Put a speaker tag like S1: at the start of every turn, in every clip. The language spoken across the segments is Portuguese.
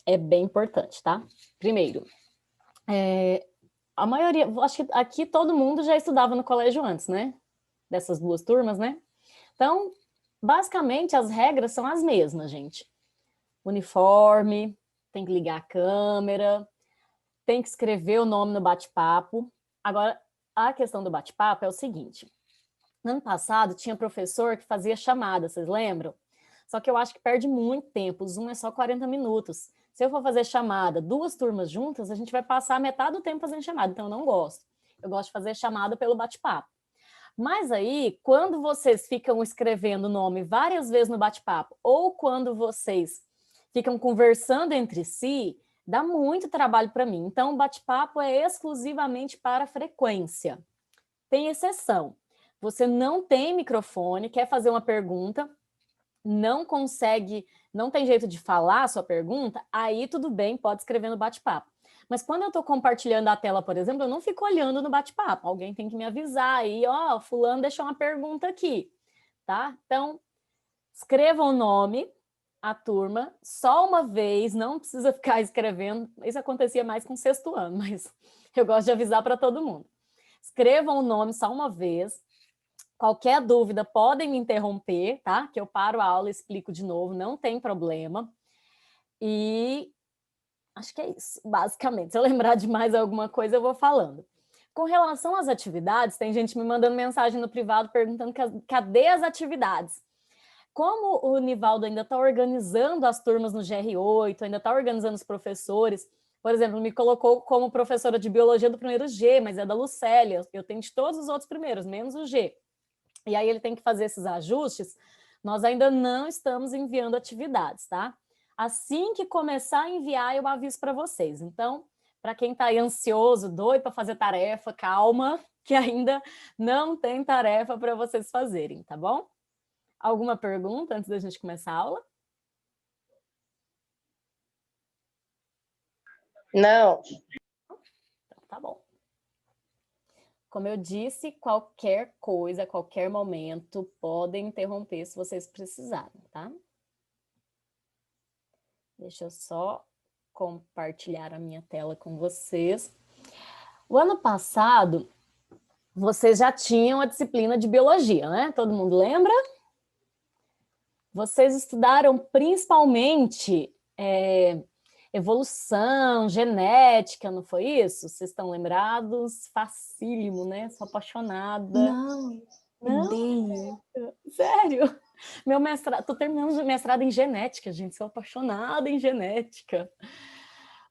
S1: É bem importante, tá? Primeiro, a maioria, acho que aqui todo mundo já estudava no colégio antes, né? Dessas duas turmas, né? Então, basicamente, as regras são as mesmas, gente. Uniforme, tem que ligar a câmera, tem que escrever o nome no bate-papo. Agora, a questão do bate-papo é o seguinte. No ano passado, tinha professor que fazia chamada, vocês lembram? Só que eu acho que perde muito tempo, o Zoom é só 40 minutos. Se eu for fazer chamada, duas turmas juntas, a gente vai passar metade do tempo fazendo chamada, então eu não gosto. Eu gosto de fazer chamada pelo bate-papo. Mas aí, quando vocês ficam escrevendo o nome várias vezes no bate-papo, ou quando vocês ficam conversando entre si, dá muito trabalho para mim. Então, o bate-papo é exclusivamente para frequência. Tem exceção. Você não tem microfone, quer fazer uma pergunta, não consegue, não tem jeito de falar a sua pergunta, aí tudo bem, pode escrever no bate-papo. Mas quando eu estou compartilhando a tela, por exemplo, eu não fico olhando no bate-papo. Alguém tem que me avisar aí, ó, fulano deixou uma pergunta aqui, tá? Então, escreva o nome, a turma, só uma vez, não precisa ficar escrevendo. Isso acontecia mais com o sexto ano, mas eu gosto de avisar para todo mundo. Escrevam o nome só uma vez. Qualquer dúvida, podem me interromper, tá? Que eu paro a aula e explico de novo, não tem problema. E acho que é isso, basicamente. Se eu lembrar de mais alguma coisa, eu vou falando. Com relação às atividades, tem gente me mandando mensagem no privado perguntando cadê as atividades. Como o Nivaldo ainda está organizando as turmas no GR8, ainda está organizando os professores, por exemplo, me colocou como professora de biologia do primeiro G, mas é da Lucélia, eu tenho de todos os outros primeiros, menos o G. E aí ele tem que fazer esses ajustes, nós ainda não estamos enviando atividades, tá? Assim que começar a enviar, eu aviso para vocês. Então, para quem está aí ansioso, doido para fazer tarefa, calma, que ainda não tem tarefa para vocês fazerem, tá bom? Alguma pergunta antes da gente começar a aula?
S2: Não.
S1: Então, tá bom. Como eu disse, qualquer coisa, qualquer momento, podem interromper se vocês precisarem, tá? Deixa eu só compartilhar a minha tela com vocês. O ano passado, vocês já tinham a disciplina de biologia, né? Todo mundo lembra? Vocês estudaram principalmente evolução, genética, não foi isso? Vocês estão lembrados? Facílimo, né? Sou apaixonada.
S3: Não,
S1: Não?
S3: odeio.
S1: Sério? Meu mestrado, tô terminando de mestrado em genética, gente, sou apaixonada em genética.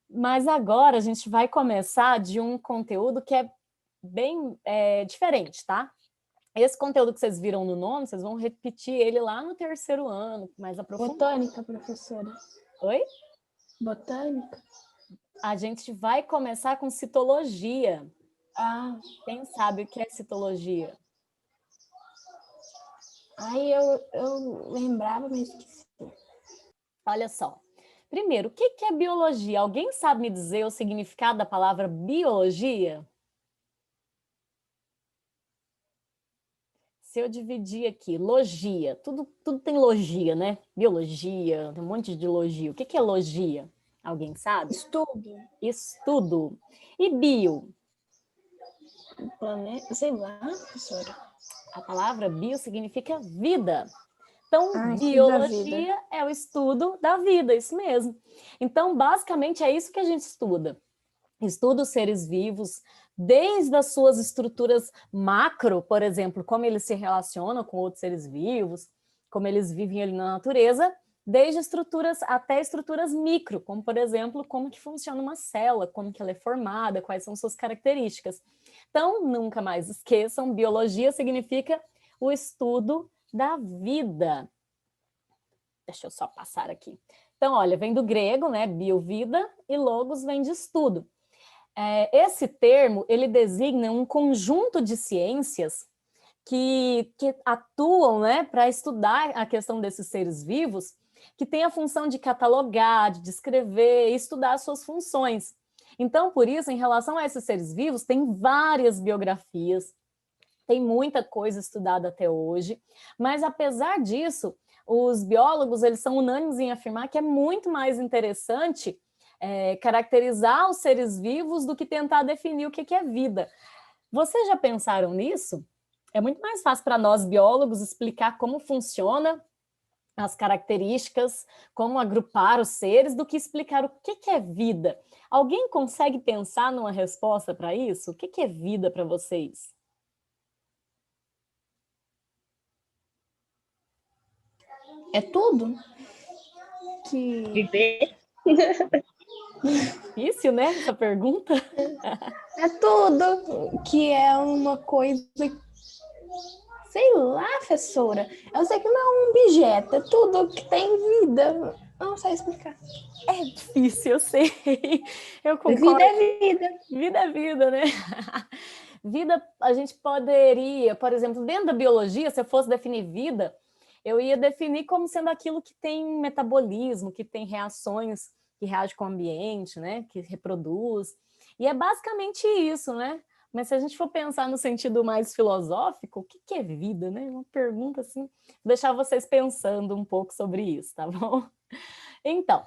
S1: Mas agora a gente vai começar de um conteúdo que é bem diferente, tá? Esse conteúdo que vocês viram no nome, vocês vão repetir ele lá no terceiro ano, mais aprofundado.
S3: Botânica, professora.
S1: Oi?
S3: Botânica?
S1: A gente vai começar com citologia.
S3: Ah.
S1: Quem sabe o que é citologia?
S3: Aí eu lembrava, mas esqueci.
S1: Olha só. Primeiro, o que é biologia? Alguém sabe me dizer o significado da palavra biologia? Se eu dividir aqui, logia, tudo tem logia, né? Biologia, tem um monte de logia. O que é logia? Alguém sabe?
S3: Estudo.
S1: Estudo. E bio?
S3: Planeta, sei lá, professora.
S1: A palavra bio significa vida. Então,
S3: estudo da vida.
S1: biologia é o estudo da vida, isso mesmo. Então, basicamente, é isso que a gente estuda. Estuda os seres vivos, desde as suas estruturas macro, por exemplo, como eles se relacionam com outros seres vivos, como eles vivem ali na natureza, desde estruturas até estruturas micro, como, por exemplo, como que funciona uma célula, como que ela é formada, quais são suas características. Então, nunca mais esqueçam, biologia significa o estudo da vida. Deixa eu só passar aqui. Então, olha, vem do grego, né, bio-vida, e logos vem de estudo. Esse termo, ele designa um conjunto de ciências que atuam, né, para estudar a questão desses seres vivos, que tem a função de catalogar, de descrever, estudar as suas funções. Então, por isso, em relação a esses seres vivos, tem várias biografias, tem muita coisa estudada até hoje, mas apesar disso, os biólogos eles são unânimes em afirmar que é muito mais interessante caracterizar os seres vivos do que tentar definir o que é vida. Vocês já pensaram nisso? É muito mais fácil para nós biólogos explicar como funciona as características, como agrupar os seres, do que explicar o que é vida. Alguém consegue pensar numa resposta para isso? O que é vida para vocês?
S3: É tudo que...
S2: Viver?
S1: Difícil, né, essa pergunta?
S3: É tudo que é uma coisa... Sei lá, professora. Eu sei que não é um objeto, é tudo que tem vida. Eu não sei explicar.
S1: É difícil, eu sei. Eu concordo.
S3: Vida é vida.
S1: Vida é vida, né? Vida, a gente poderia, por exemplo, dentro da biologia, se eu fosse definir vida, eu ia definir como sendo aquilo que tem metabolismo, que tem reações, que reage com o ambiente, né? Que reproduz. E é basicamente isso, né? Mas se a gente for pensar no sentido mais filosófico, o que é vida, né? Uma pergunta assim, vou deixar vocês pensando um pouco sobre isso, tá bom? Então,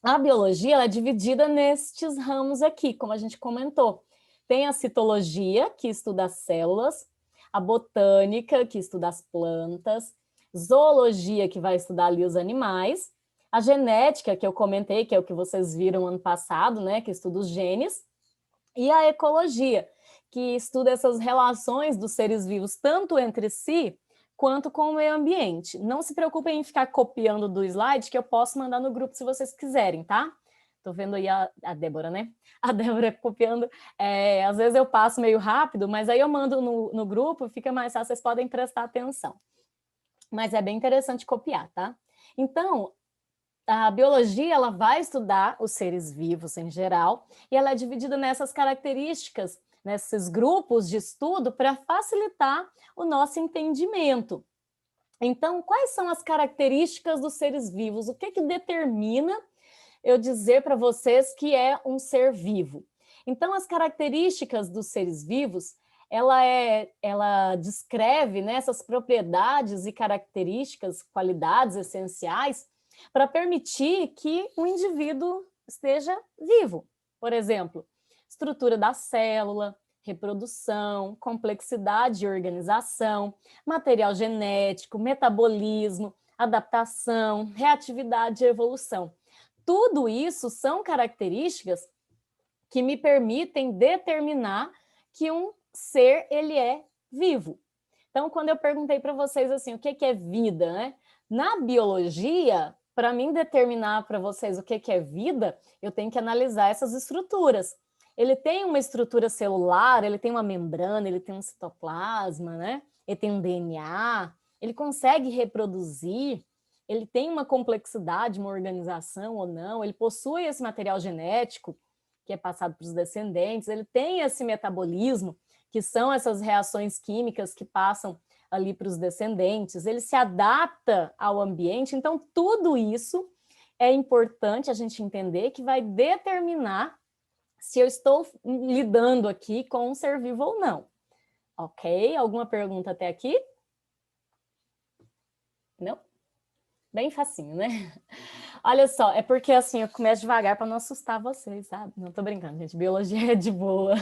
S1: a biologia ela é dividida nestes ramos aqui, como a gente comentou. Tem a citologia, que estuda as células, a botânica, que estuda as plantas, zoologia, que vai estudar ali os animais, a genética, que eu comentei, que é o que vocês viram ano passado, né, que estuda os genes, e a ecologia, que estuda essas relações dos seres vivos, tanto entre si, quanto com o meio ambiente. Não se preocupem em ficar copiando do slide, que eu posso mandar no grupo se vocês quiserem, tá? Tô vendo aí a Débora, né? A Débora copiando. Às vezes eu passo meio rápido, mas aí eu mando no grupo, fica mais fácil, vocês podem prestar atenção. Mas é bem interessante copiar, tá? Então, a biologia ela vai estudar os seres vivos em geral, e ela é dividida nessas características, nesses grupos de estudo, para facilitar o nosso entendimento. Então, quais são as características dos seres vivos? O que determina eu dizer para vocês que é um ser vivo? Então, as características dos seres vivos, ela descreve, né, essas propriedades e características, qualidades essenciais para permitir que o indivíduo esteja vivo. Por exemplo, estrutura da célula, reprodução, complexidade e organização, material genético, metabolismo, adaptação, reatividade e evolução. Tudo isso são características que me permitem determinar que um ser ele é vivo. Então, quando eu perguntei para vocês assim, o que é vida, né? Na biologia, para mim determinar para vocês o que é vida, eu tenho que analisar essas estruturas. Ele tem uma estrutura celular, ele tem uma membrana, ele tem um citoplasma, né? Ele tem um DNA, ele consegue reproduzir, ele tem uma complexidade, uma organização ou não, ele possui esse material genético que é passado para os descendentes, ele tem esse metabolismo, que são essas reações químicas que passam ali para os descendentes, ele se adapta ao ambiente, então tudo isso é importante a gente entender que vai determinar se eu estou lidando aqui com um ser vivo ou não. Ok? Alguma pergunta até aqui? Não? Bem facinho, né? Olha só, é porque assim, eu começo devagar para não assustar vocês, sabe? Não tô brincando, gente, biologia é de boa.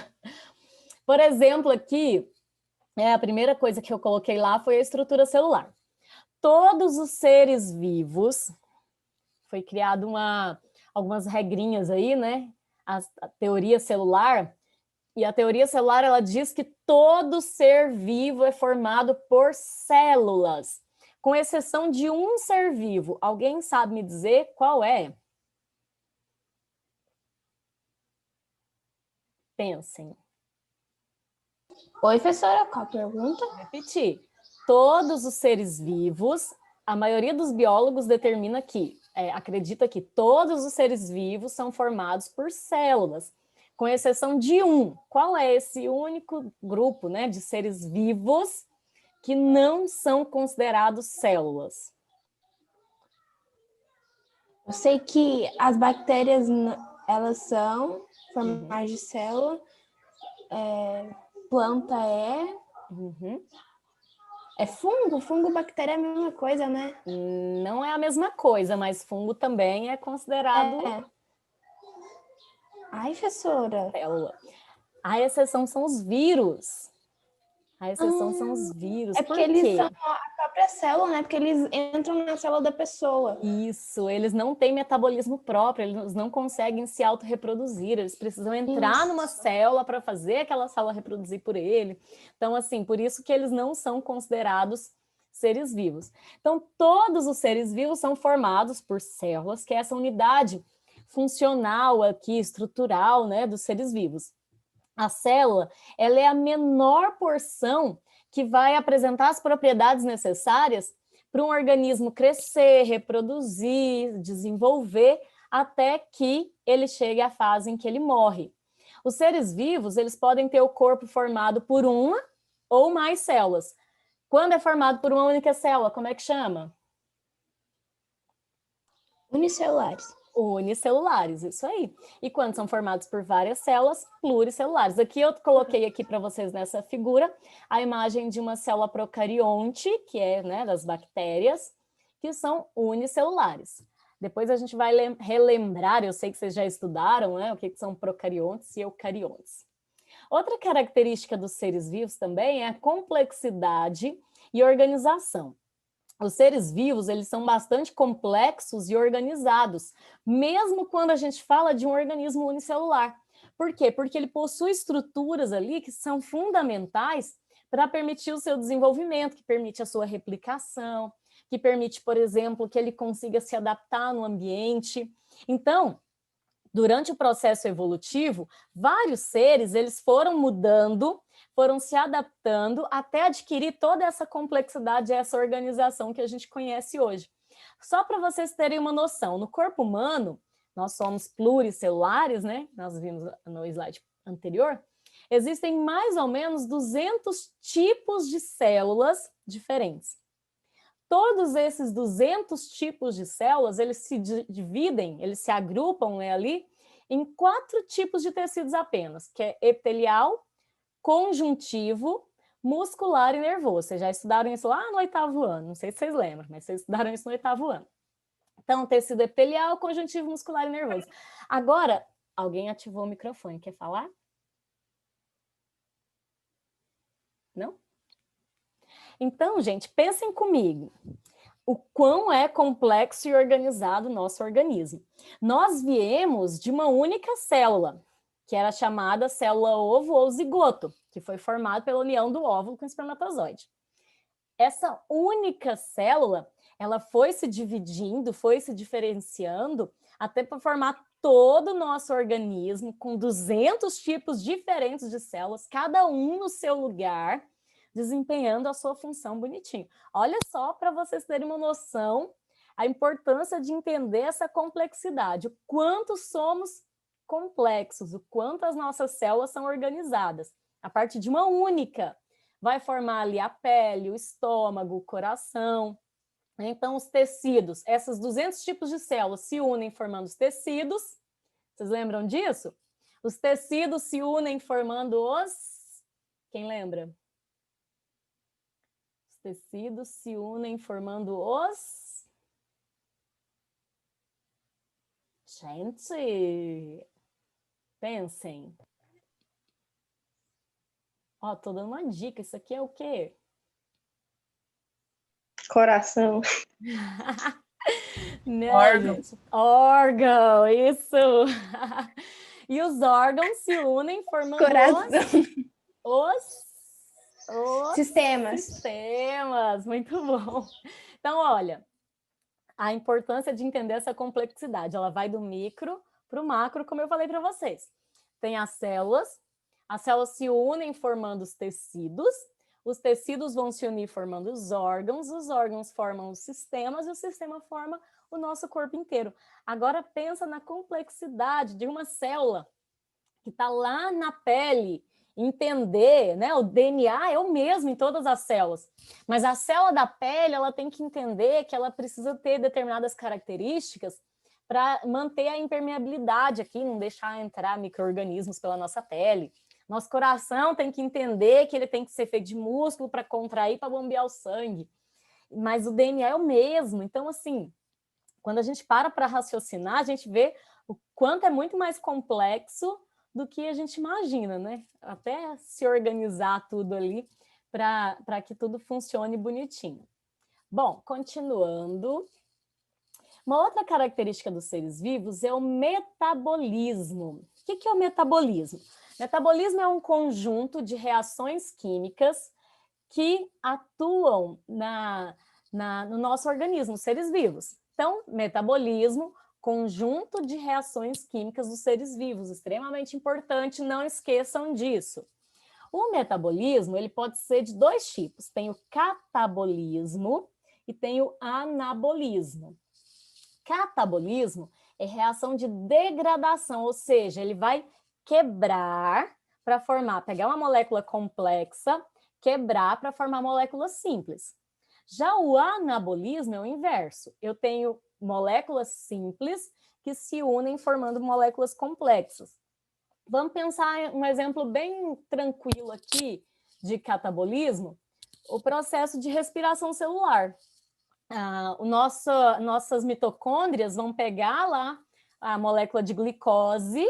S1: Por exemplo, aqui, a primeira coisa que eu coloquei lá foi a estrutura celular. Todos os seres vivos, foi criado algumas regrinhas aí, né? A teoria celular, e a teoria celular, ela diz que todo ser vivo é formado por células, com exceção de um ser vivo. Alguém sabe me dizer qual é? Pensem.
S3: Oi, professora, qual a pergunta?
S1: Vou repetir. Todos os seres vivos, a maioria dos biólogos determina que, acredita que todos os seres vivos são formados por células, com exceção de um. Qual é esse único grupo, né, de seres vivos que não são considerados células?
S3: Eu sei que as bactérias, elas são formadas de célula, planta é...
S1: Uhum.
S3: É fungo? Fungo, bactéria é a mesma coisa, né?
S1: Não é a mesma coisa, mas fungo também é considerado
S3: Ai, professora.
S1: célula. A exceção são os vírus. A exceção são os vírus.
S3: É porque
S1: Por
S3: eles são
S1: quê?
S3: a própria célula, né? Porque eles entram na célula da pessoa.
S1: Isso, eles não têm metabolismo próprio, eles não conseguem se autorreproduzir, eles precisam entrar numa
S3: Isso.
S1: célula para fazer aquela célula reproduzir por ele. Então, assim, por isso que eles não são considerados seres vivos. Então, todos os seres vivos são formados por células, que é essa unidade funcional aqui, estrutural, né, dos seres vivos. A célula, ela é a menor porção que vai apresentar as propriedades necessárias para um organismo crescer, reproduzir, desenvolver, até que ele chegue à fase em que ele morre. Os seres vivos, eles podem ter o corpo formado por uma ou mais células. Quando é formado por uma única célula, como é que chama?
S3: Unicelulares.
S1: Unicelulares, isso aí. E quando são formados por várias células, pluricelulares. Aqui eu coloquei aqui para vocês nessa figura a imagem de uma célula procarionte, que é, né, das bactérias, que são unicelulares. Depois a gente vai relembrar, eu sei que vocês já estudaram, né, o que são procariontes e eucariontes. Outra característica dos seres vivos também é a complexidade e organização. Os seres vivos, eles são bastante complexos e organizados, mesmo quando a gente fala de um organismo unicelular. Por quê? Porque ele possui estruturas ali que são fundamentais para permitir o seu desenvolvimento, que permite a sua replicação, que permite, por exemplo, que ele consiga se adaptar no ambiente. Então, durante o processo evolutivo, vários seres eles foram mudando, foram se adaptando até adquirir toda essa complexidade, essa organização que a gente conhece hoje. Só para vocês terem uma noção, no corpo humano, nós somos pluricelulares, né? Nós vimos no slide anterior, existem mais ou menos 200 tipos de células diferentes. Todos esses 200 tipos de células, eles se dividem, eles se agrupam, né, ali em 4 tipos de tecidos apenas, que é epitelial, conjuntivo, muscular e nervoso. Vocês já estudaram isso lá no 8º ano, não sei se vocês lembram, mas vocês estudaram isso no 8º ano. Então, tecido epitelial, conjuntivo, muscular e nervoso. Agora, alguém ativou o microfone, quer falar? Não? Então, gente, pensem comigo. O quão é complexo e organizado o nosso organismo. Nós viemos de uma única célula, que era chamada célula ovo ou zigoto, que foi formada pela união do óvulo com o espermatozoide. Essa única célula, ela foi se dividindo, foi se diferenciando, até para formar todo o nosso organismo, com 200 tipos diferentes de células, cada um no seu lugar, desempenhando a sua função bonitinho. Olha só, para vocês terem uma noção, a importância de entender essa complexidade, o quanto somos complexos, o quanto as nossas células são organizadas, a partir de uma única. Vai formar ali a pele, o estômago, o coração. Então, os tecidos, esses 200 tipos de células se unem formando os tecidos. Vocês lembram disso? Os tecidos se unem formando os... Quem lembra? Tecidos se unem formando os... Gente, pensem. Ó, tô dando uma dica, isso aqui é o quê?
S3: Coração.
S1: Né,
S3: Órgão.
S1: gente? Órgão, isso! E os órgãos se unem formando os
S3: sistemas.
S1: Sistemas, muito bom. Então, olha, a importância de entender essa complexidade, ela vai do micro para o macro, como eu falei para vocês. Tem as células se unem formando os tecidos vão se unir formando os órgãos formam os sistemas e o sistema forma o nosso corpo inteiro. Agora pensa na complexidade de uma célula que está lá na pele, entender, né? O DNA é o mesmo em todas as células, mas a célula da pele ela tem que entender que ela precisa ter determinadas características para manter a impermeabilidade aqui, não deixar entrar micro-organismos pela nossa pele. Nosso coração tem que entender que ele tem que ser feito de músculo para contrair, para bombear o sangue. Mas o DNA é o mesmo. Então, assim, quando a gente para raciocinar, a gente vê o quanto é muito mais complexo do que a gente imagina, né? Até se organizar tudo ali para que tudo funcione bonitinho. Bom, continuando. Uma outra característica dos seres vivos é o metabolismo. O que é o metabolismo? Metabolismo é um conjunto de reações químicas que atuam no nosso organismo, seres vivos. Então, metabolismo, conjunto de reações químicas dos seres vivos, extremamente importante, não esqueçam disso. O metabolismo, ele pode ser de dois tipos, tem o catabolismo e tem o anabolismo. Catabolismo é reação de degradação, ou seja, ele vai quebrar para formar, pegar uma molécula complexa, quebrar para formar moléculas simples. Já o anabolismo é o inverso. Eu tenho moléculas simples que se unem formando moléculas complexas. Vamos pensar em um exemplo bem tranquilo aqui de catabolismo, o processo de respiração celular. Nossas mitocôndrias vão pegar lá a molécula de glicose,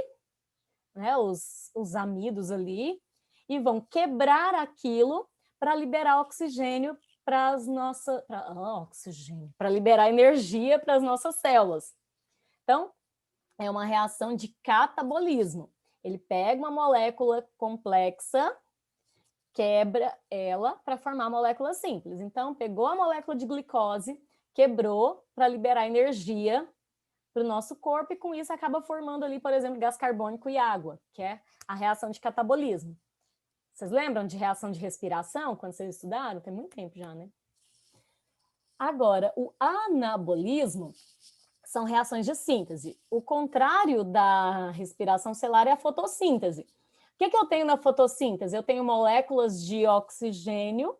S1: né, os amidos ali, e vão quebrar aquilo para liberar oxigênio para as nossas... para liberar energia para as nossas células. Então, é uma reação de catabolismo. Ele pega uma molécula complexa, quebra ela para formar moléculas simples. Então, pegou a molécula de glicose, quebrou para liberar energia para o nosso corpo e com isso acaba formando ali, por exemplo, gás carbônico e água, que é a reação de catabolismo. Vocês lembram de reação de respiração quando vocês estudaram? Tem muito tempo já, né? Agora, o anabolismo são reações de síntese. O contrário da respiração celular é a fotossíntese. O que eu tenho na fotossíntese? Eu tenho moléculas de oxigênio.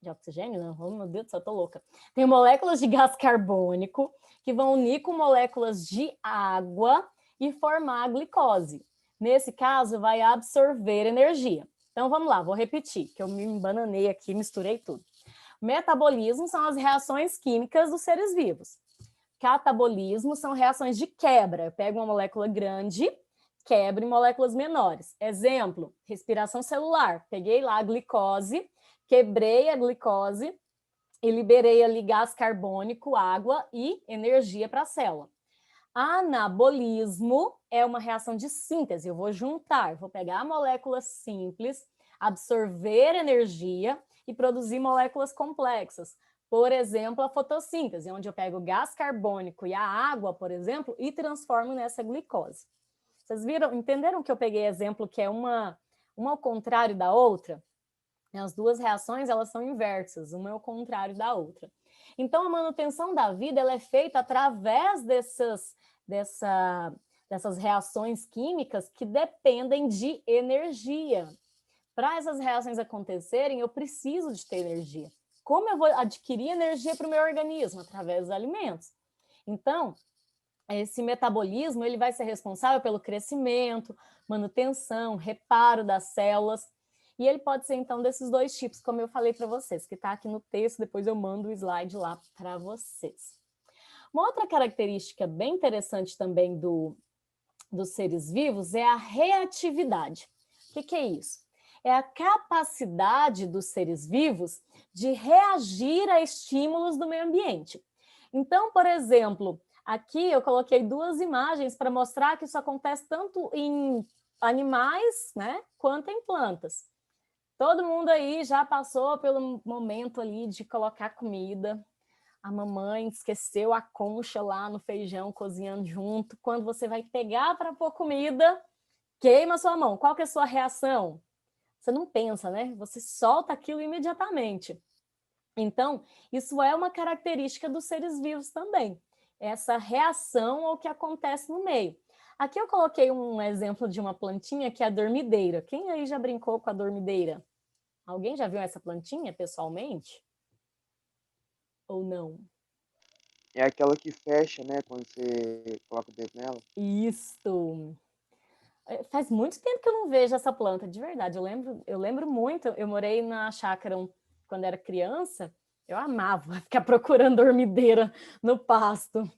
S1: De oxigênio? Não, oh, meu Deus do céu, eu tô louca. Tenho moléculas de gás carbônico que vão unir com moléculas de água e formar a glicose. Nesse caso, vai absorver energia. Então, vamos lá, vou repetir, que eu me embananei aqui, misturei tudo. Metabolismo são as reações químicas dos seres vivos. Catabolismo são reações de quebra. Eu pego uma molécula grande, quebro em moléculas menores. Exemplo, respiração celular. Peguei lá a glicose, quebrei a glicose e liberei ali gás carbônico, água e energia para a célula. Anabolismo é uma reação de síntese. Eu vou juntar, vou pegar moléculas simples, absorver energia e produzir moléculas complexas. Por exemplo, a fotossíntese, onde eu pego o gás carbônico e a água, por exemplo, e transformo nessa glicose. Vocês viram, entenderam que eu peguei exemplo que é uma ao contrário da outra? As duas reações, elas são inversas, uma é o contrário da outra. Então, a manutenção da vida, ela é feita através dessas reações químicas que dependem de energia. Para essas reações acontecerem, eu preciso de ter energia. Como eu vou adquirir energia para o meu organismo? Através dos alimentos. Então, esse metabolismo, ele vai ser responsável pelo crescimento, manutenção, reparo das células, e ele pode ser, então, desses dois tipos, como eu falei para vocês, que está aqui no texto, depois eu mando o slide lá para vocês. Uma outra característica bem interessante também dos seres vivos é a reatividade. O que é isso? É a capacidade dos seres vivos de reagir a estímulos do meio ambiente. Então, por exemplo, aqui eu coloquei duas imagens para mostrar que isso acontece tanto em animais, né, quanto em plantas. Todo mundo aí já passou pelo momento ali de colocar comida. A mamãe esqueceu a concha lá no feijão cozinhando junto. Quando você vai pegar para pôr comida, queima a sua mão. Qual que é a sua reação? Você não pensa, né? Você solta aquilo imediatamente. Então, isso é uma característica dos seres vivos também. Essa reação ao que acontece no meio. Aqui eu coloquei um exemplo de uma plantinha que é a dormideira. Quem aí já brincou com a dormideira? Alguém já viu essa plantinha pessoalmente? Ou não?
S2: É aquela que fecha, né, quando você coloca o dedo nela.
S1: Isso! faz muito tempo que eu não vejo essa planta, de verdade. Eu lembro muito, eu morei na chácara quando era criança, eu amava ficar procurando dormideira no pasto.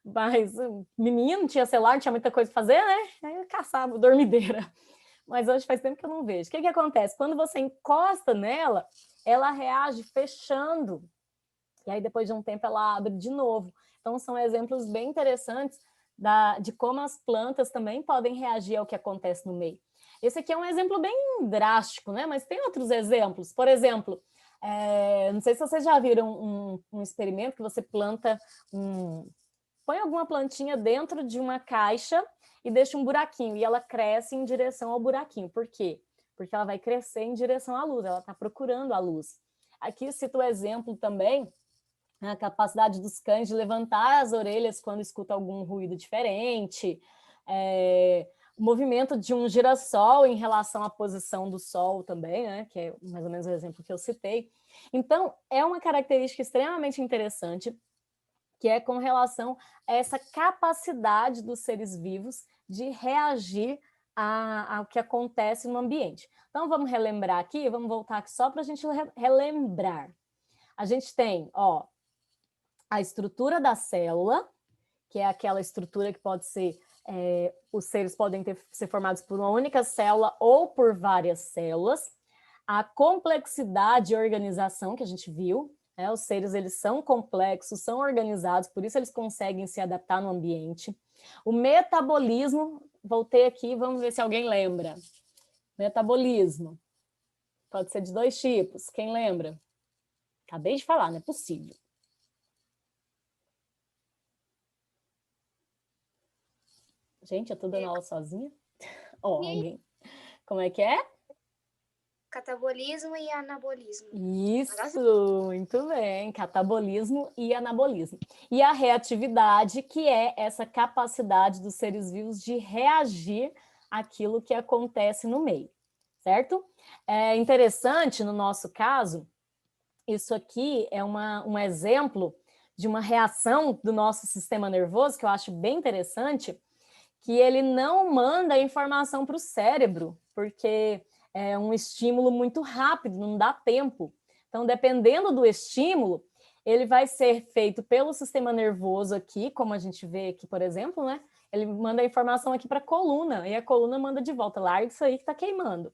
S1: Mas menino, tinha celular, não tinha muita coisa para fazer, né? Aí eu caçava dormideira. Mas hoje faz tempo que eu não vejo. O que acontece? Quando você encosta nela, ela reage fechando. E aí, depois de um tempo, ela abre de novo. Então, são exemplos bem interessantes de como as plantas também podem reagir ao que acontece no meio. Esse aqui é um exemplo bem drástico, né? Mas tem outros exemplos. Por exemplo, não sei se vocês já viram um experimento que você planta põe alguma plantinha dentro de uma caixa e deixa um buraquinho, e ela cresce em direção ao buraquinho. Por quê? Porque ela vai crescer em direção à luz, ela está procurando a luz. Aqui cito o exemplo também, a capacidade dos cães de levantar as orelhas quando escuta algum ruído diferente, o movimento de um girassol em relação à posição do sol também, né? Que é mais ou menos o exemplo que eu citei. Então, é uma característica extremamente interessante, que é com relação a essa capacidade dos seres vivos de reagir ao que acontece no ambiente. Então, vamos relembrar aqui, vamos voltar aqui só para a gente relembrar. A gente tem, a estrutura da célula, que é aquela estrutura que pode ser, os seres podem ser formados por uma única célula ou por várias células. A complexidade e organização que a gente viu, os seres, eles são complexos, são organizados, por isso eles conseguem se adaptar no ambiente. O metabolismo, voltei aqui, vamos ver se alguém lembra. Metabolismo. Pode ser de 2 tipos, quem lembra? Acabei de falar, não é possível. Gente, eu tô dando aula sozinha? Alguém. Como é que é?
S4: Catabolismo e anabolismo.
S1: Isso, muito bem. Catabolismo e anabolismo. E a reatividade, que é essa capacidade dos seres vivos de reagir àquilo que acontece no meio, certo? É interessante, no nosso caso, isso aqui é um exemplo de uma reação do nosso sistema nervoso, que eu acho bem interessante, que ele não manda informação para o cérebro, porque é um estímulo muito rápido, não dá tempo. Então, dependendo do estímulo, ele vai ser feito pelo sistema nervoso aqui, como a gente vê aqui, por exemplo, né? Ele manda a informação aqui para a coluna, e a coluna manda de volta, larga isso aí que está queimando.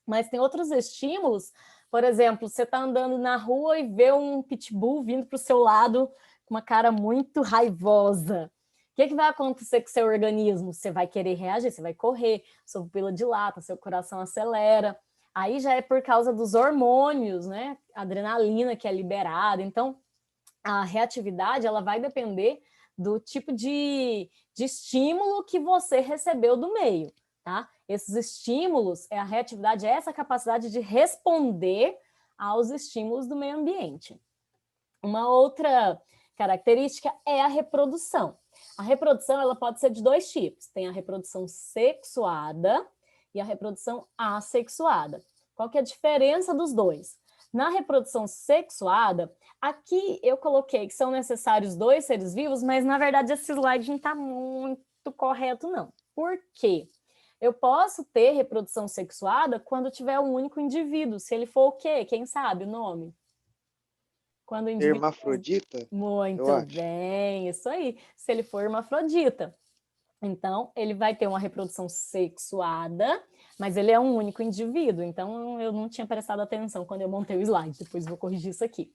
S1: Mas tem outros estímulos, por exemplo, você está andando na rua e vê um pitbull vindo para o seu lado com uma cara muito raivosa. O que vai acontecer com o seu organismo? Você vai querer reagir, você vai correr, sua pupila dilata, seu coração acelera. Aí já é por causa dos hormônios, né? Adrenalina que é liberada. Então, a reatividade, ela vai depender do tipo de estímulo que você recebeu do meio, tá? Esses estímulos, a reatividade é essa capacidade de responder aos estímulos do meio ambiente. Uma outra característica é a reprodução. A reprodução, ela pode ser de 2 tipos. Tem a reprodução sexuada e a reprodução assexuada. Qual que é a diferença dos dois? Na reprodução sexuada, aqui eu coloquei que são necessários 2 seres vivos, mas na verdade esse slide não está muito correto, não. Por quê? Eu posso ter reprodução sexuada quando tiver um único indivíduo. Se ele for o quê? Quem sabe o nome? Quando o indivíduo...
S2: Hermafrodita?
S1: Muito bem, isso aí. Se ele for hermafrodita. Então, ele vai ter uma reprodução sexuada, mas ele é um único indivíduo. Então, eu não tinha prestado atenção quando eu montei o slide. Depois vou corrigir isso aqui.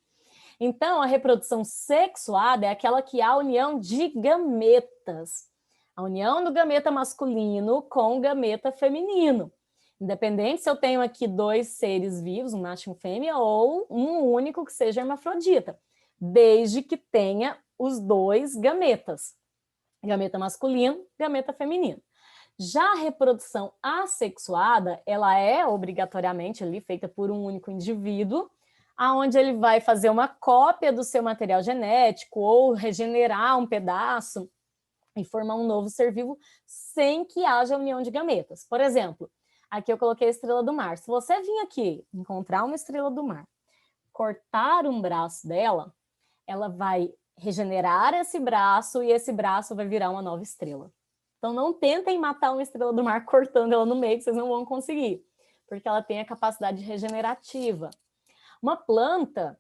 S1: Então, a reprodução sexuada é aquela que há a união de gametas. A união do gameta masculino com o gameta feminino. Independente se eu tenho aqui 2 seres vivos, um macho e uma fêmea, ou um único que seja hermafrodita, desde que tenha os 2 gametas, gameta masculino, gameta feminino. Já a reprodução assexuada, ela é obrigatoriamente ali feita por um único indivíduo, aonde ele vai fazer uma cópia do seu material genético ou regenerar um pedaço e formar um novo ser vivo sem que haja união de gametas. Por exemplo, aqui eu coloquei a estrela do mar. Se você vir aqui encontrar uma estrela do mar, cortar um braço dela, ela vai regenerar esse braço e esse braço vai virar uma nova estrela. Então, não tentem matar uma estrela do mar cortando ela no meio, que vocês não vão conseguir, porque ela tem a capacidade regenerativa. Uma planta,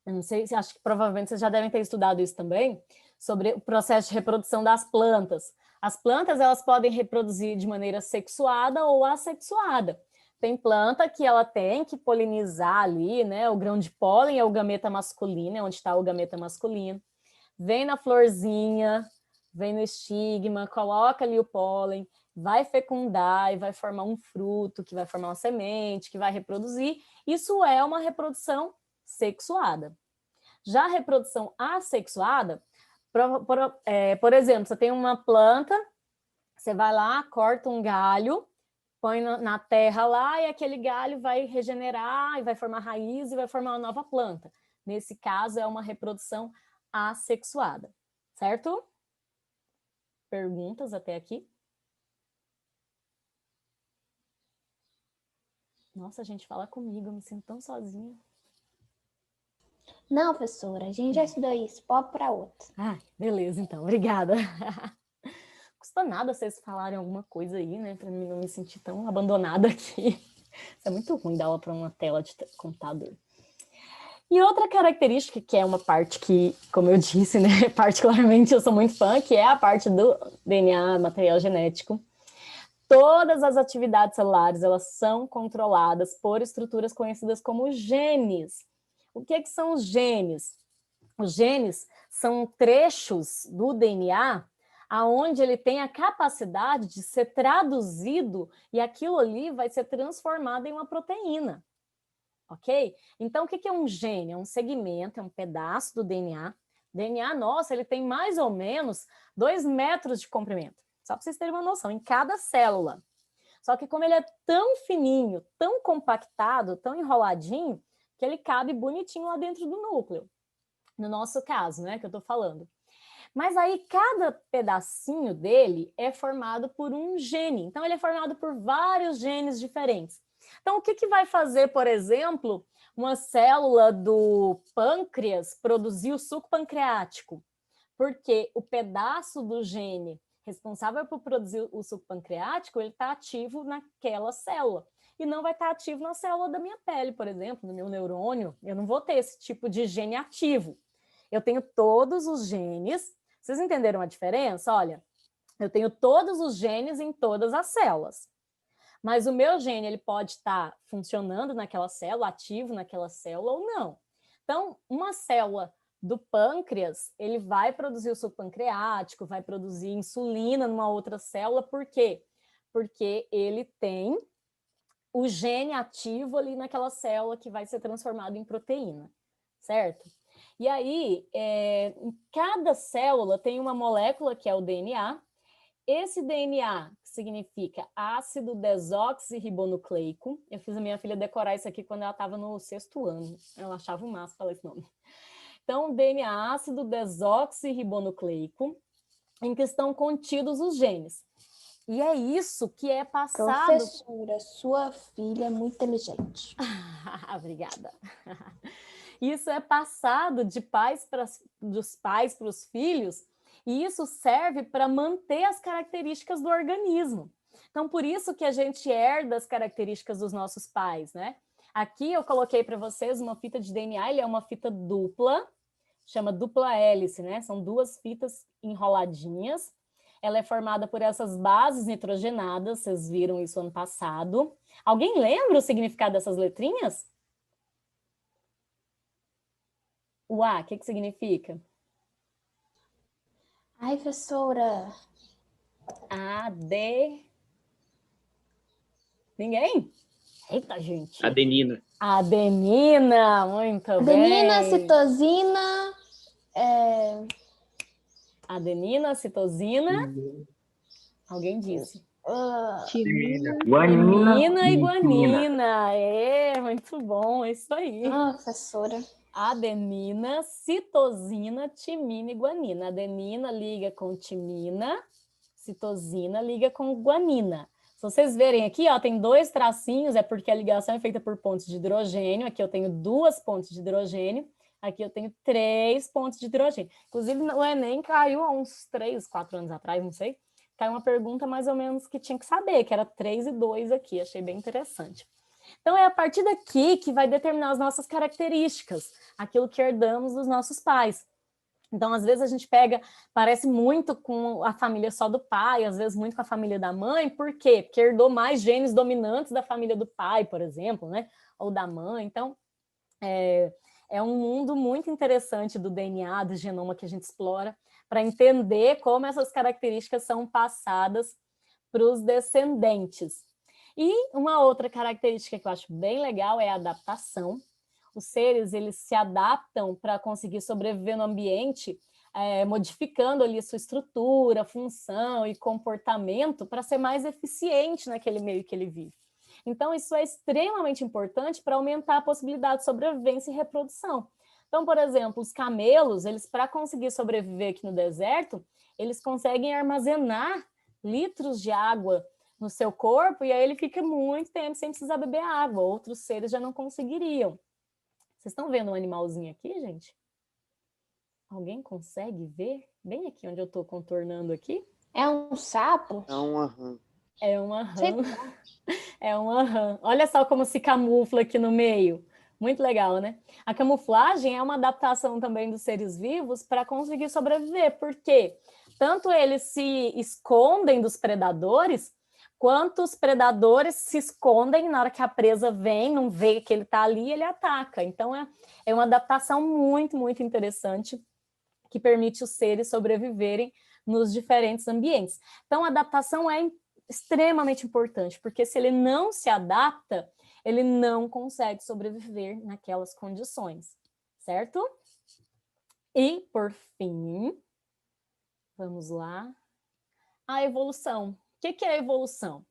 S1: eu não sei, acho que provavelmente vocês já devem ter estudado isso também, sobre o processo de reprodução das plantas. As plantas, elas podem reproduzir de maneira sexuada ou assexuada. Tem planta que ela tem que polinizar ali, né? O grão de pólen é o gameta masculino, é onde está o gameta masculino. Vem na florzinha, vem no estigma, coloca ali o pólen, vai fecundar e vai formar um fruto, que vai formar uma semente, que vai reproduzir. Isso é uma reprodução sexuada. Já a reprodução assexuada, por exemplo, você tem uma planta, você vai lá, corta um galho, põe na terra lá e aquele galho vai regenerar e vai formar raiz e vai formar uma nova planta. Nesse caso, é uma reprodução assexuada, certo? Perguntas até aqui? Nossa, gente, fala comigo, eu me sinto tão sozinha.
S3: Não, professora, a gente já estudou isso, pode para outra.
S1: Ah, beleza, então, obrigada. Custa nada vocês falarem alguma coisa aí, né, para mim não me sentir tão abandonada aqui. Isso é muito ruim dar aula para uma tela de computador. E outra característica, que é uma parte que, como eu disse, né, particularmente eu sou muito fã, que é a parte do DNA, material genético. Todas as atividades celulares, elas são controladas por estruturas conhecidas como genes. O que são os genes? Os genes são trechos do DNA aonde ele tem a capacidade de ser traduzido e aquilo ali vai ser transformado em uma proteína, ok? Então, o que é um gene? É um segmento, é um pedaço do DNA. DNA, nossa, ele tem mais ou menos 2 metros de comprimento, só para vocês terem uma noção, em cada célula. Só que como ele é tão fininho, tão compactado, tão enroladinho, que ele cabe bonitinho lá dentro do núcleo. No nosso caso, né, que eu estou falando. Mas aí cada pedacinho dele é formado por um gene. Então ele é formado por vários genes diferentes. Então o que vai fazer, por exemplo, uma célula do pâncreas produzir o suco pancreático? Porque o pedaço do gene responsável por produzir o suco pancreático, ele está ativo naquela célula. E não vai estar ativo na célula da minha pele, por exemplo, no meu neurônio. Eu não vou ter esse tipo de gene ativo. Eu tenho todos os genes. Vocês entenderam a diferença? Olha, eu tenho todos os genes em todas as células. Mas o meu gene, ele pode estar funcionando naquela célula, ativo naquela célula ou não. Então, uma célula do pâncreas, ele vai produzir o suco pancreático, vai produzir insulina numa outra célula. Por quê? Porque ele tem o gene ativo ali naquela célula que vai ser transformado em proteína, certo? E aí, em cada célula tem uma molécula que é o DNA. Esse DNA significa ácido desoxirribonucleico. Eu fiz a minha filha decorar isso aqui quando ela estava no 6º ano. Ela achava o máximo falar esse nome. Então, DNA ácido desoxirribonucleico, em que estão contidos os genes. E é isso que é passado...
S3: Professora, sua filha é muito inteligente.
S1: Obrigada. Isso é passado dos pais para os filhos, e isso serve para manter as características do organismo. Então, por isso que a gente herda as características dos nossos pais, né? Aqui eu coloquei para vocês uma fita de DNA, ele é uma fita dupla, chama dupla hélice, né? São 2 fitas enroladinhas. Ela é formada por essas bases nitrogenadas, vocês viram isso ano passado. Alguém lembra o significado dessas letrinhas? O A, o que significa?
S3: Ai, professora.
S1: A, D... Ninguém? Eita, gente.
S2: Adenina.
S1: Adenina, muito bem.
S3: Adenina, citosina...
S1: Adenina, citosina. Alguém disse.
S2: Timina.
S1: Guanina e guanina. Muito bom, é isso aí.
S3: Professora.
S1: Adenina, citosina, timina e guanina. Adenina liga com timina, citosina liga com guanina. Se vocês verem aqui, ó, tem 2 tracinhos, é porque a ligação é feita por pontos de hidrogênio. Aqui eu tenho 2 pontos de hidrogênio. Aqui eu tenho 3 pontos de hidrogênio. Inclusive, o Enem caiu há uns 3, 4 anos atrás, não sei. caiu uma pergunta mais ou menos que tinha que saber, que era 3 e 2 aqui, achei bem interessante. Então, é a partir daqui que vai determinar as nossas características, aquilo que herdamos dos nossos pais. Então, às vezes a gente parece muito com a família só do pai, às vezes muito com a família da mãe, por quê? Porque herdou mais genes dominantes da família do pai, por exemplo, né? Ou da mãe. Então, é um mundo muito interessante do DNA, do genoma que a gente explora, para entender como essas características são passadas para os descendentes. E uma outra característica que eu acho bem legal é a adaptação. Os seres, eles se adaptam para conseguir sobreviver no ambiente, modificando ali sua estrutura, função e comportamento para ser mais eficiente naquele meio que ele vive. Então, isso é extremamente importante para aumentar a possibilidade de sobrevivência e reprodução. Então, por exemplo, os camelos, eles para conseguir sobreviver aqui no deserto, eles conseguem armazenar litros de água no seu corpo, e aí ele fica muito tempo sem precisar beber água. Outros seres já não conseguiriam. Vocês estão vendo um animalzinho aqui, gente? Alguém consegue ver? Bem aqui onde eu estou contornando aqui.
S3: É um sapo?
S2: É uma rã.
S1: É uma rã. É uma rã. Olha só como se camufla aqui no meio. Muito legal, né? A camuflagem é uma adaptação também dos seres vivos para conseguir sobreviver, porque tanto eles se escondem dos predadores, quanto os predadores se escondem na hora que a presa vem, não vê que ele está ali, ele ataca. Então, é uma adaptação muito, muito interessante que permite os seres sobreviverem nos diferentes ambientes. Então, a adaptação é extremamente importante, porque se ele não se adapta, ele não consegue sobreviver naquelas condições, certo? E, por fim, vamos lá, a evolução. O que é a evolução?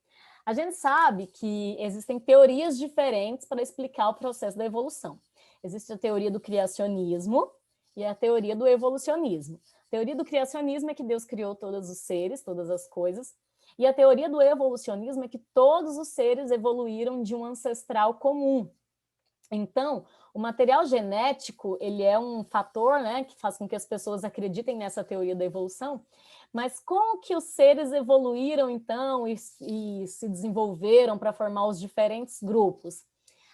S1: A gente sabe que existem teorias diferentes para explicar o processo da evolução. Existe a teoria do criacionismo e a teoria do evolucionismo. A teoria do criacionismo é que Deus criou todos os seres, todas as coisas, e a teoria do evolucionismo é que todos os seres evoluíram de um ancestral comum. Então, o material genético, ele é um fator, né, que faz com que as pessoas acreditem nessa teoria da evolução, mas como que os seres evoluíram, então, e se desenvolveram para formar os diferentes grupos?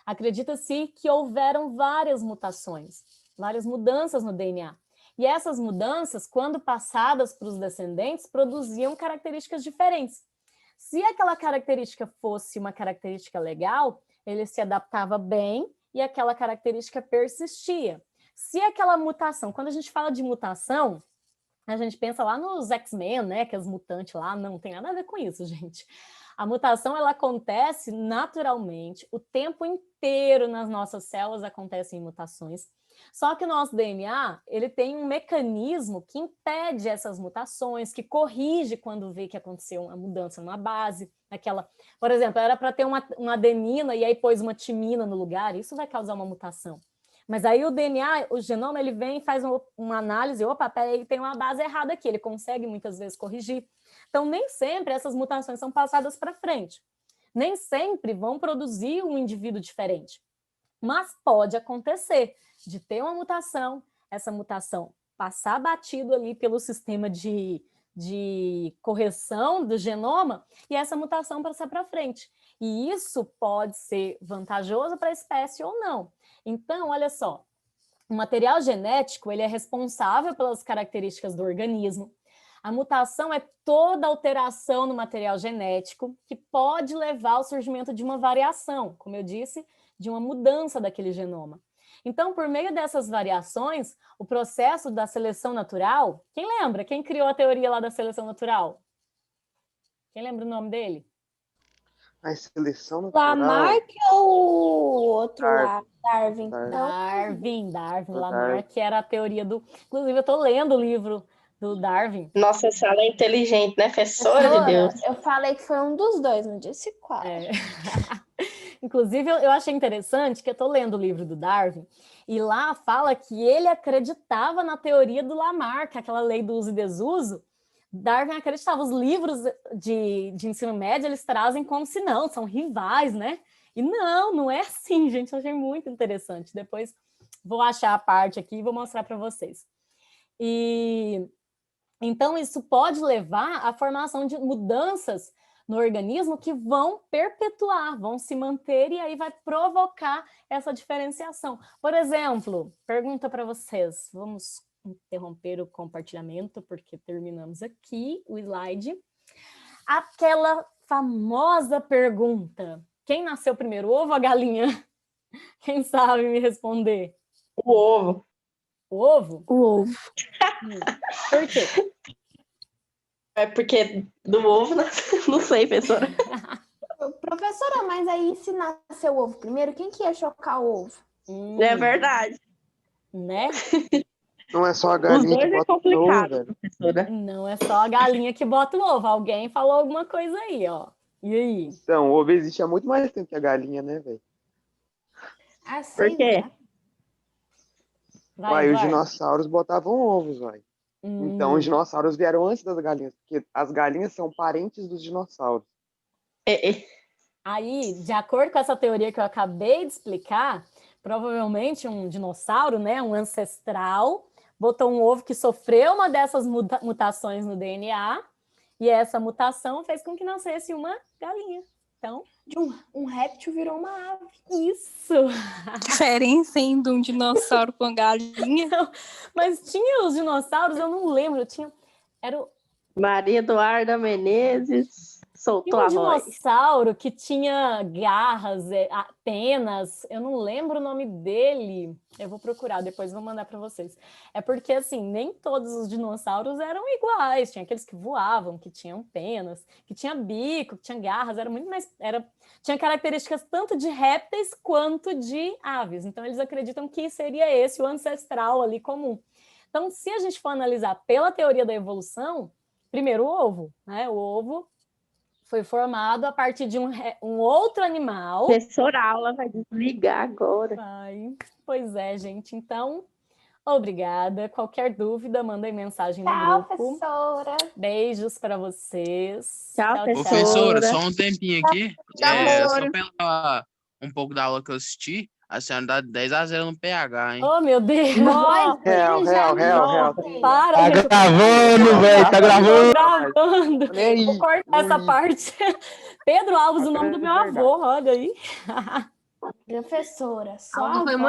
S1: Acredita-se que houveram várias mutações, várias mudanças no DNA. E essas mudanças, quando passadas para os descendentes, produziam características diferentes. Se aquela característica fosse uma característica legal, ele se adaptava bem e aquela característica persistia. Se aquela mutação, quando a gente fala de mutação, a gente pensa lá nos X-Men, né, que as mutantes lá, não tem nada a ver com isso, gente. A mutação, ela acontece naturalmente, o tempo inteiro nas nossas células acontecem mutações, só que o nosso DNA, ele tem um mecanismo que impede essas mutações, que corrige quando vê que aconteceu uma mudança numa base, aquela, por exemplo, era para ter uma adenina e aí pôs uma timina no lugar, isso vai causar uma mutação. Mas aí o DNA, o genoma, ele vem e faz uma análise, opa, peraí, tem uma base errada aqui, ele consegue muitas vezes corrigir. Então, nem sempre essas mutações são passadas para frente. Nem sempre vão produzir um indivíduo diferente. Mas pode acontecer de ter uma mutação, essa mutação passar batido ali pelo sistema de correção do genoma e essa mutação passar para frente. E isso pode ser vantajoso para a espécie ou não. Então, olha só, o material genético, ele é responsável pelas características do organismo. A mutação é toda alteração no material genético que pode levar ao surgimento de uma variação, como eu disse, de uma mudança daquele genoma. Então, por meio dessas variações, o processo da seleção natural, quem lembra? Quem criou a teoria lá da seleção natural? Quem lembra o nome dele?
S2: A seleção natural.
S3: Lamarck ou o outro lá?
S2: Darwin.
S1: Darwin, Lamarck era a teoria do... Inclusive, eu estou lendo o livro do Darwin.
S4: Nossa, se ela é inteligente, né? Professora de Deus.
S3: Eu falei que foi um dos dois, não disse qual.
S1: Inclusive, eu achei interessante que eu estou lendo o livro do Darwin, e lá fala que ele acreditava na teoria do Lamarck, aquela lei do uso e desuso. Darwin acreditava, os livros de ensino médio, eles trazem como se não, são rivais, né? E não é assim, gente, eu achei muito interessante. Depois vou achar a parte aqui e vou mostrar para vocês. E Então, isso pode levar à formação de mudanças no organismo que vão perpetuar, vão se manter e aí vai provocar essa diferenciação. Por exemplo, pergunta para vocês, vamos interromper o compartilhamento porque terminamos aqui o slide. Aquela famosa pergunta, quem nasceu primeiro, o ovo ou a galinha? Quem sabe me responder?
S4: O ovo.
S1: O ovo?
S3: O ovo.
S1: Por quê?
S4: É porque do ovo, não sei, professora.
S3: Professora, mas aí se nasceu o ovo primeiro, quem que ia chocar o ovo?
S4: É verdade.
S1: Né?
S2: Não é só a
S4: Os
S2: galinha
S4: dois
S2: que
S4: é
S2: bota o ovo,
S4: complicado,
S2: velho.
S4: professora.
S1: Não é só a galinha que bota o ovo. Alguém falou alguma coisa aí, ó. E aí?
S2: Então, o ovo existe há muito mais tempo que a galinha, né, velho?
S3: Assim,
S4: Por quê?
S1: Vai,
S2: Uai, os
S1: Eduardo.
S2: dinossauros botavam ovos, uai. Então, os dinossauros vieram antes das galinhas, porque as galinhas são parentes dos dinossauros.
S1: Aí, de acordo com essa teoria que eu acabei de explicar, provavelmente um dinossauro, né, um ancestral, botou um ovo que sofreu uma dessas mutações no DNA, e essa mutação fez com que nascesse uma galinha. Então,
S3: de um réptil virou uma ave.
S1: isso!
S5: Diferença, hein, de um dinossauro com galinha.
S1: Mas tinha os dinossauros, eu não lembro, era o
S4: Maria Eduarda Menezes soltou
S1: Tinha
S4: a
S1: um
S4: voz.
S1: dinossauro que tinha garras, penas, eu não lembro o nome dele. Eu vou procurar, depois vou mandar para vocês. É porque, assim, nem todos os dinossauros eram iguais. Tinha aqueles que voavam, que tinham penas, que tinha bico, que tinha garras, era muito mais... Tinha características tanto de répteis quanto de aves. Então, eles acreditam que seria esse o ancestral ali comum. Então, se a gente for analisar pela teoria da evolução, primeiro o ovo, né? O ovo foi formado a partir de um outro animal.
S4: Professora, a aula vai desligar agora.
S1: Pois é, gente. Então, obrigada. Qualquer dúvida, mandem mensagem no
S3: Tchau,
S1: grupo.
S3: professora.
S1: Beijos para vocês.
S4: Tchau,
S6: Professora, só um tempinho aqui.
S4: Tchau,
S6: Só pela um pouco da aula que eu assisti, a senhora dá 10-0 no PH, hein?
S1: Oh, meu Deus!
S3: Nós
S2: Real.
S1: Para,
S7: Tá
S1: gente.
S7: gravando, velho, tá
S1: Tô
S7: gravando.
S1: gravando.
S2: Olha aí.
S1: Vou cortar essa parte. Pedro Alves, o nome do meu
S2: Verdade.
S1: avô, olha aí.
S3: Professora, só
S8: A aula foi
S3: a
S8: muito